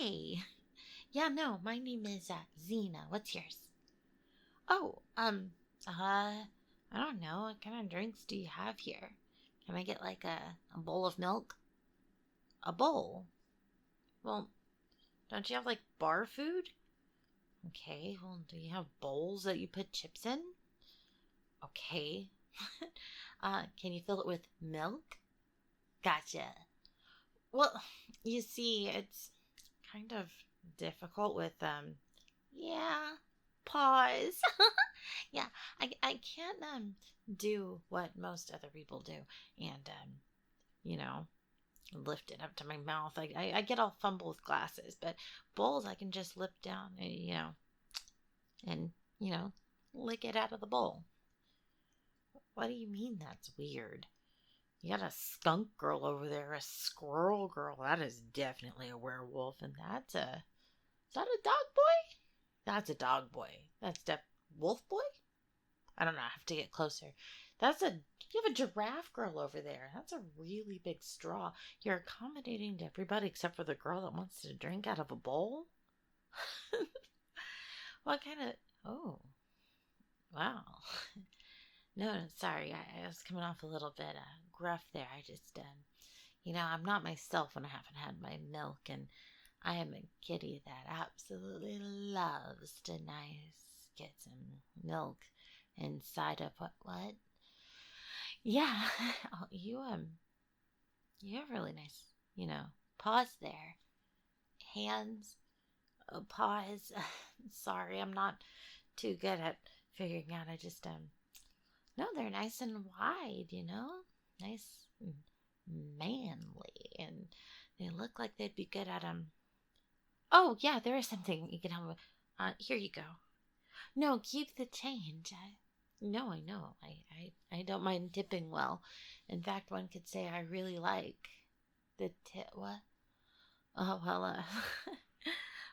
Hi. Yeah, no, my name is Zena. What's yours? Oh, I don't know. What kind of drinks do you have here? Can I get like a bowl of milk? A bowl? Well, don't you have like bar food? Okay, well, do you have bowls that you put chips in? Okay. Can you fill it with milk? Gotcha. Well, you see, it's kind of difficult with yeah, pause. Yeah, I can't do what most other people do and you know, lift it up to my mouth. I get all fumble with glasses, but bowls I can just lift down, and you know, lick it out of the bowl. What do you mean that's weird? You got a skunk girl over there, a squirrel girl. That is definitely a werewolf, and is that a dog boy? That's a dog boy. That's wolf boy. I don't know. I have to get closer. You have a giraffe girl over there. That's a really big straw. You're accommodating to everybody except for the girl that wants to drink out of a bowl. What kind of? Oh, wow. No, sorry. I was coming off a little bit gruff there. I just, I'm not myself when I haven't had my milk, and I am a kitty that absolutely loves to get some milk inside of what? Yeah. Oh, you have really nice, paws there. Hands, paws. Sorry, I'm not too good at figuring out. I just no, they're nice and wide, nice and manly, and they look like they'd be good at Oh yeah, there is something you can help me with. Here you go. No, keep the change. No, I know. I don't mind tipping well. In fact, one could say I really like the tip. What? Oh well.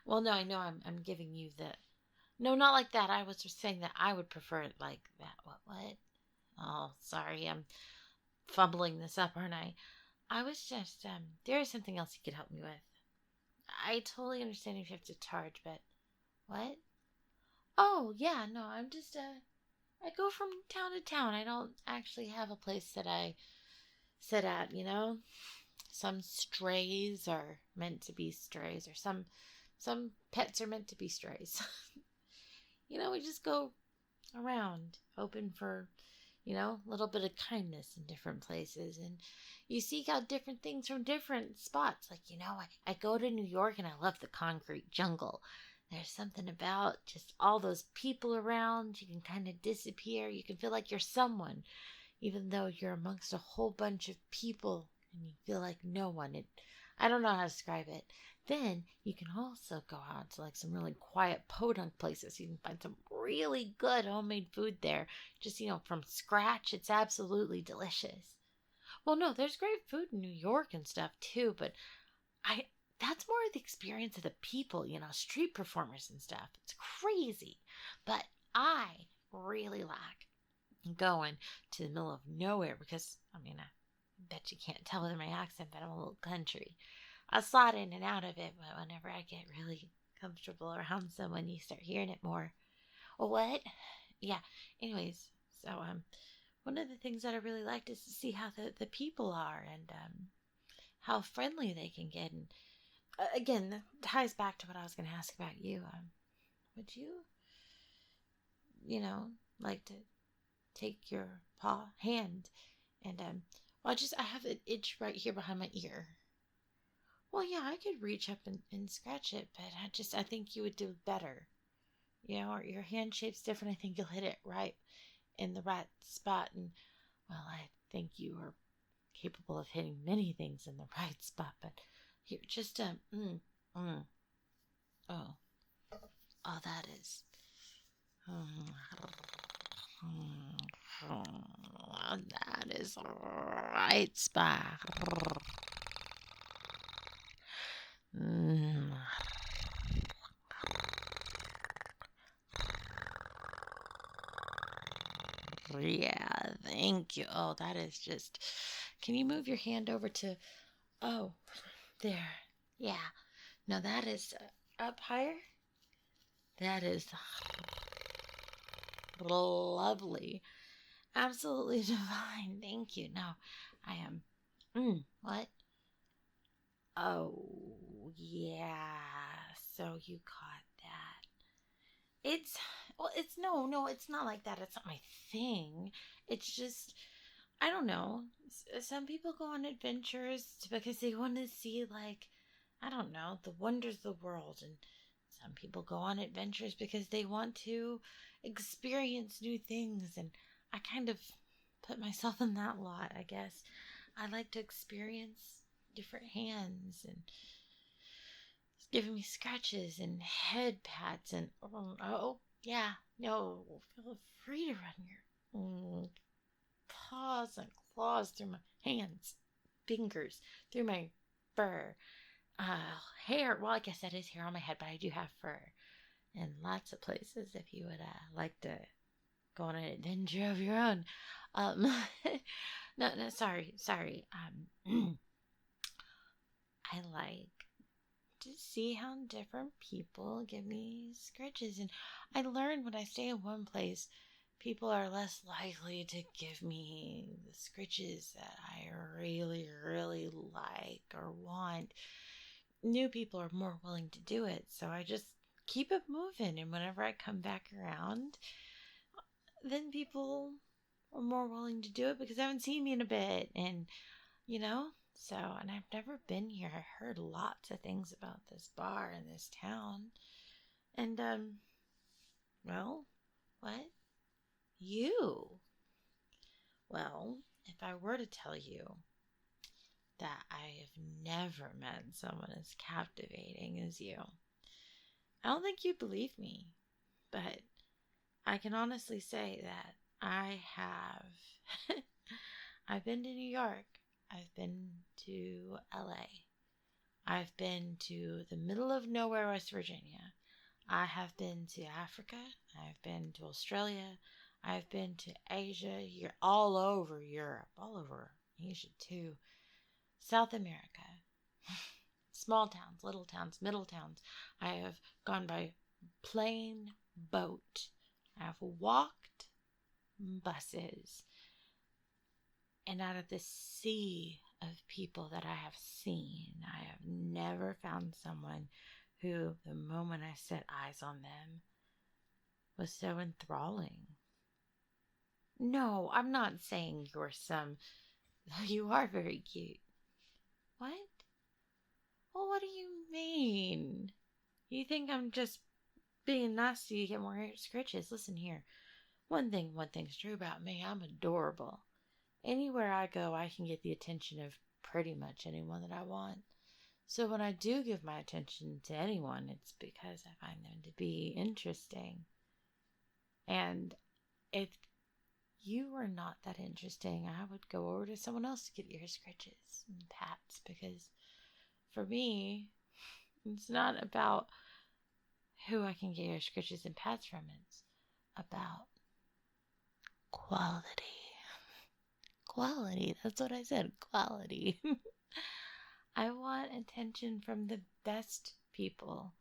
Well, no, I know. I'm giving you the. No, not like that. I was just saying that I would prefer it like that. What? What? Oh, sorry. I'm fumbling this up, aren't I? I was just There is something else you could help me with. I totally understand if you have to charge, but what? Oh, yeah, no, I'm just I go from town to town. I don't actually have a place that I sit at. Some strays are meant to be strays, or some pets are meant to be strays. We just go around, hoping for, a little bit of kindness in different places. And you seek out different things from different spots. Like, I go to New York and I love the concrete jungle. There's something about just all those people around. You can kind of disappear. You can feel like you're someone, even though you're amongst a whole bunch of people and you feel like no one. I don't know how to describe it. Then you can also go out to like some really quiet podunk places. You can find some really good homemade food there. Just, from scratch. It's absolutely delicious. Well, no, there's great food in New York and stuff too, but I that's more the experience of the people, street performers and stuff. It's crazy. But I really like going to the middle of nowhere because, I bet you can't tell with my accent, but I'm a little country. I slide in and out of it, but whenever I get really comfortable around someone, you start hearing it more. Well, what? Yeah. Anyways, so one of the things that I really liked is to see how the people are and how friendly they can get. And again, that ties back to what I was going to ask about you. Would you, like to take your hand and well, I have an itch right here behind my ear. Well, yeah, I could reach up and scratch it, but I think you would do better. Your hand shape's different. I think you'll hit it right in the right spot. And, well, I think you are capable of hitting many things in the right spot. But here, just, oh, oh, that is, that is right spot. Yeah, thank you. Oh, that is just. Can you move your hand over to. Oh, there. Yeah. Now that is up higher. That is lovely. Absolutely divine. Thank you. No, I am. What? Oh, yeah. So you caught that. It's no, it's not like that. It's not my thing. It's just, I don't know. Some people go on adventures because they want to see, like, I don't know, the wonders of the world. And some people go on adventures because they want to experience new things. And I kind of put myself in that lot, I guess. I like to experience different hands and it's giving me scratches and head pats and yeah, no, feel free to run your paws and claws through my hands, fingers, through my fur, hair. Well, I guess that is hair on my head, but I do have fur in lots of places. If you would like to go on an adventure of your own, um, no, sorry. I like to see how different people give me scritches. And I learned when I stay in one place, people are less likely to give me the scritches that I really, really like or want. New people are more willing to do it. So I just keep it moving. And whenever I come back around, then people are more willing to do it because they haven't seen me in a bit. And, you know, so, and I've never been here. I heard lots of things about this bar in this town. And, well, what? You? Well, if I were to tell you that I have never met someone as captivating as you, I don't think you'd believe me. But I can honestly say that I have. I've been to New York. I've been to LA. I've been to the middle of nowhere, West Virginia. I have been to Africa. I've been to Australia. I've been to Asia. You're all over Europe, all over Asia too. South America. Small towns, little towns, middle towns. I have gone by plane, boat. I have walked buses. And out of the sea of people that I have seen, I have never found someone who, the moment I set eyes on them, was so enthralling. No, I'm not saying you're some. You are very cute. What? Well, what do you mean? You think I'm just being nasty to get more scritches? Listen here. One thing's true about me. I'm adorable. Anywhere I go, I can get the attention of pretty much anyone that I want. So when I do give my attention to anyone, it's because I find them to be interesting. And if you were not that interesting, I would go over to someone else to get your scritches and pats because for me, it's not about who I can get your scritches and pats from. It's about quality. Quality. That's what I said. Quality. I want attention from the best people.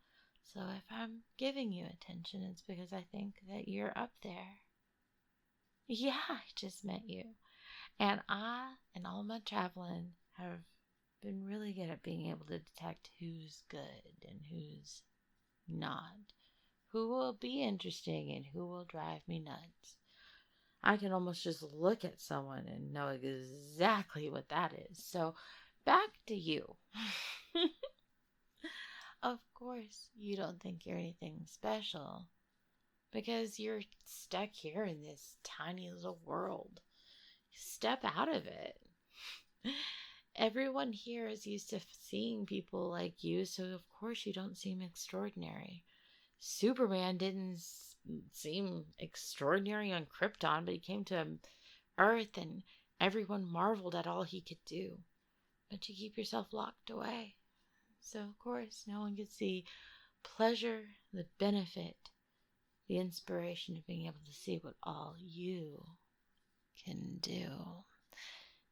So if I'm giving you attention, it's because I think that you're up there. Yeah, I just met you. And I, in all my traveling, have been really good at being able to detect who's good and who's not. Who will be interesting and who will drive me nuts. I can almost just look at someone and know exactly what that is. So, back to you. Of course, you don't think you're anything special because you're stuck here in this tiny little world. Step out of it. Everyone here is used to seeing people like you, so of course you don't seem extraordinary. Superman didn't seem extraordinary on Krypton, but he came to Earth and everyone marveled at all he could do. But you keep yourself locked away. So, of course, no one could see pleasure, the benefit, the inspiration of being able to see what all you can do.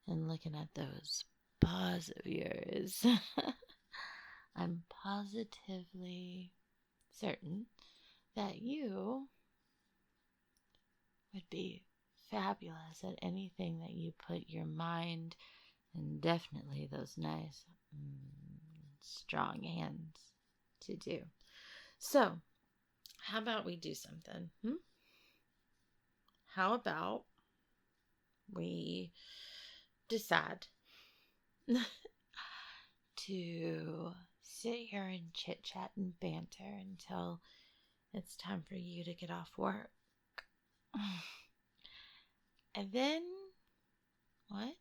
And looking at those paws of yours. I'm positively certain that you would be fabulous at anything that you put your mind and definitely those nice, strong hands to do. So, how about we do something? How about we decide to sit here and chit chat and banter until it's time for you to get off work? And then, what?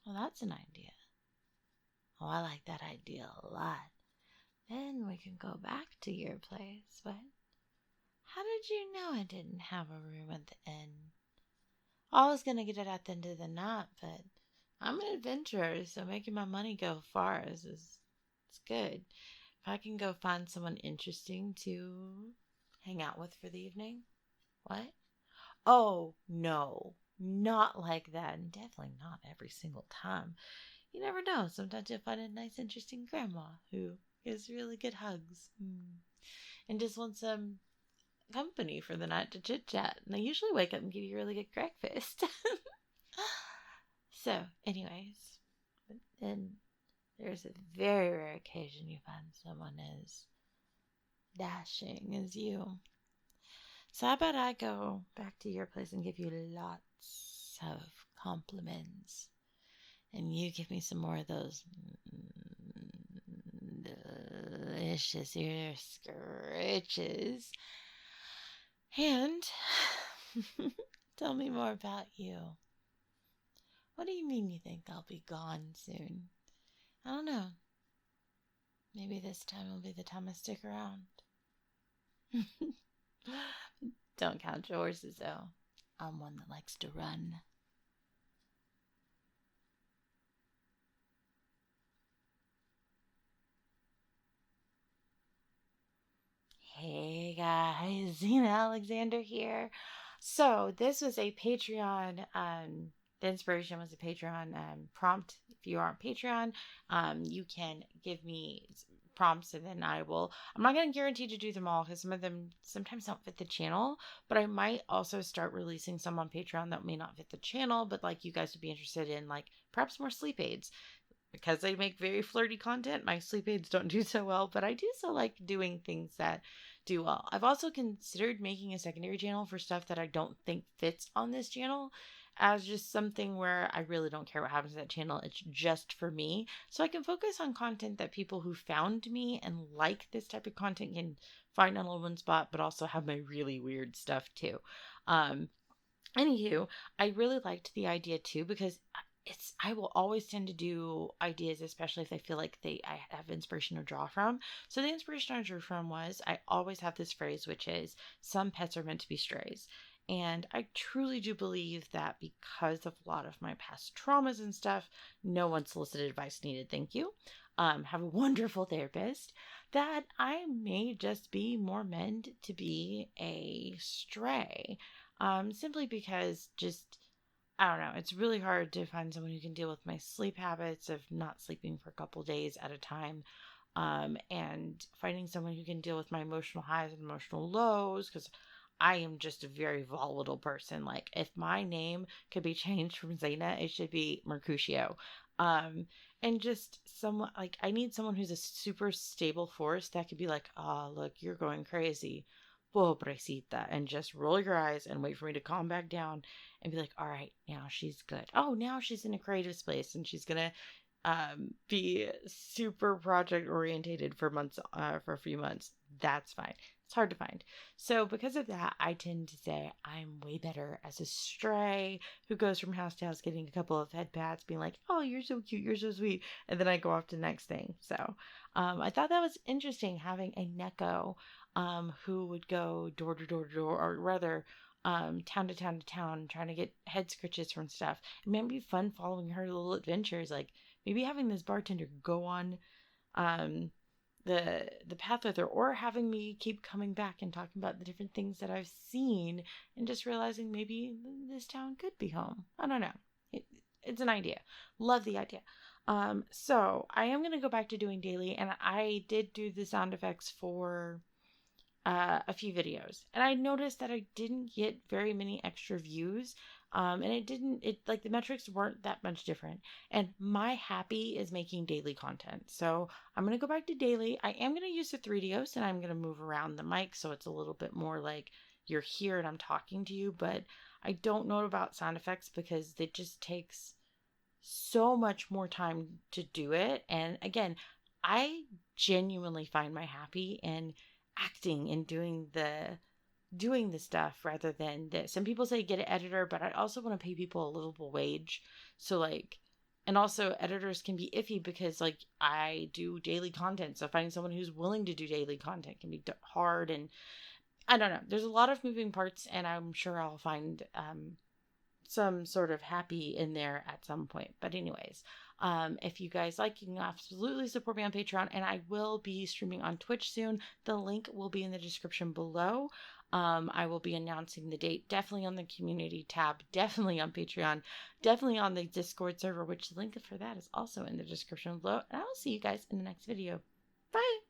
Well, that's an idea. Oh, I like that idea a lot. Then we can go back to your place. What? How did you know I didn't have a room at the inn? I was going to get it at the end of the night, but I'm an adventurer, so making my money go far is it's good. If I can go find someone interesting to hang out with for the evening. What? Oh, no. Not like that. And definitely not every single time. You never know. Sometimes you'll find a nice, interesting grandma who gives really good hugs and just wants some company for the night to chit chat. And they usually wake up and give you really good breakfast. So, anyways, then there's a very rare occasion you find someone as dashing as you. So, how about I go back to your place and give you lots of compliments? And you give me some more of those delicious ear scritches. And tell me more about you. What do you mean you think I'll be gone soon? I don't know. Maybe this time will be the time I stick around. Don't count your horses, though. I'm one that likes to run. Hey guys, Zena Alexander here. So this was a Patreon, the inspiration was a Patreon prompt. If you are on Patreon, you can give me prompts and then I'm not going to guarantee to do them all because some of them sometimes don't fit the channel, but I might also start releasing some on Patreon that may not fit the channel, but like you guys would be interested in, like perhaps more sleep aids. Because I make very flirty content, my sleep aids don't do so well, but I do so like doing things that do well. I've also considered making a secondary channel for stuff that I don't think fits on this channel as just something where I really don't care what happens to that channel. It's just for me. So I can focus on content that people who found me and like this type of content can find on a one spot, but also have my really weird stuff too. Anywho, I really liked the idea too because I will always tend to do ideas, especially if I feel like I have inspiration to draw from. So the inspiration I drew from was I always have this phrase, which is some pets are meant to be strays. And I truly do believe that because of a lot of my past traumas and stuff, no unsolicited advice needed. Thank you. Have a wonderful therapist. That I may just be more meant to be a stray. Simply because just I don't know. It's really hard to find someone who can deal with my sleep habits of not sleeping for a couple days at a time. And finding someone who can deal with my emotional highs and emotional lows, because I am just a very volatile person. Like, if my name could be changed from Zena, it should be Mercutio. And just someone, like, I need someone who's a super stable force that could be like, oh, look, you're going crazy. Pobrecita, and just roll your eyes and wait for me to calm back down and be like, all right, now she's good. Oh, now she's in a creative space and she's gonna be super project orientated for months, for a few months. That's fine. It's hard to find. So because of that, I tend to say I'm way better as a stray who goes from house to house getting a couple of head pats, being like, oh, you're so cute, you're so sweet, and then I go off to the next thing. So I thought that was interesting, having a Neko who would go door to door to door, or rather town to town to town, trying to get head scritches from stuff. It might be fun following her little adventures, like maybe having this bartender go on the path with her, or having me keep coming back and talking about the different things that I've seen, and just realizing maybe this town could be home. I don't know. It's an idea. Love the idea. So I am going to go back to doing daily, and I did do the sound effects for a few videos, and I noticed that I didn't get very many extra views. And it like the metrics weren't that much different. And my happy is making daily content. So I'm going to go back to daily. I am going to use the 3DOs and I'm going to move around the mic so it's a little bit more like you're here and I'm talking to you. But I don't know about sound effects because it just takes so much more time to do it. And again, I genuinely find my happy in acting and doing the stuff rather than this. Some people say get an editor, but I also want to pay people a livable wage. So like, and also editors can be iffy because like I do daily content. So finding someone who's willing to do daily content can be hard. And I don't know. There's a lot of moving parts and I'm sure I'll find some sort of happy in there at some point. But anyways, if you guys like, you can absolutely support me on Patreon, and I will be streaming on Twitch soon. The link will be in the description below. I will be announcing the date definitely on the community tab, definitely on Patreon, definitely on the Discord server, which the link for that is also in the description below. And I will see you guys in the next video. Bye.